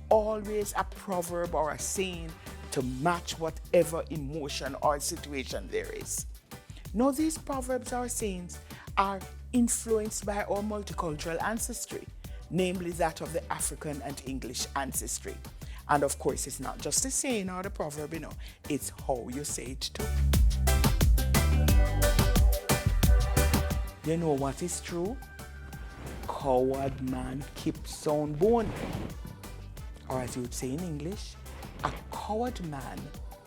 always a proverb or a saying to match whatever emotion or situation there is. Now, these proverbs or sayings are influenced by our multicultural ancestry, namely that of the African and English ancestry. And of course, it's not just the saying or the proverb, it's how you say it too. You know what is true? Coward man keeps soun bone. Or as you would say in English, a coward man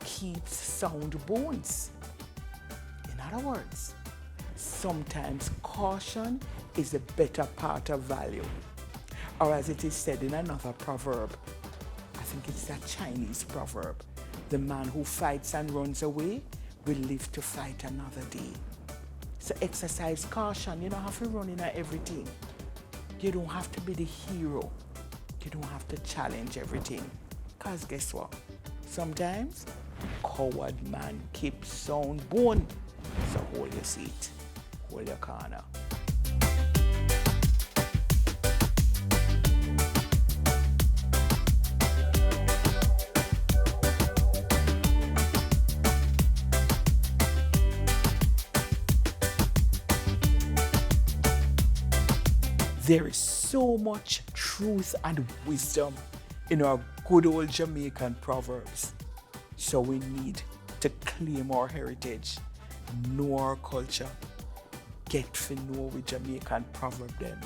keeps sound bones. In other words, sometimes caution is the better part of value. Or as it is said in another proverb, I think it's a Chinese proverb, the man who fights and runs away will live to fight another day. So exercise caution. You don't have to run in everything. You don't have to be the hero. You don't have to challenge everything. Because guess what? Sometimes, coward man keeps soun bone. So hold your seat, hold your corner. There is so much truth and wisdom in our good old Jamaican proverbs. So we need to claim our heritage, know our culture, get to know we Jamaican proverb them,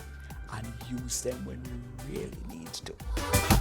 and use them when we really need to.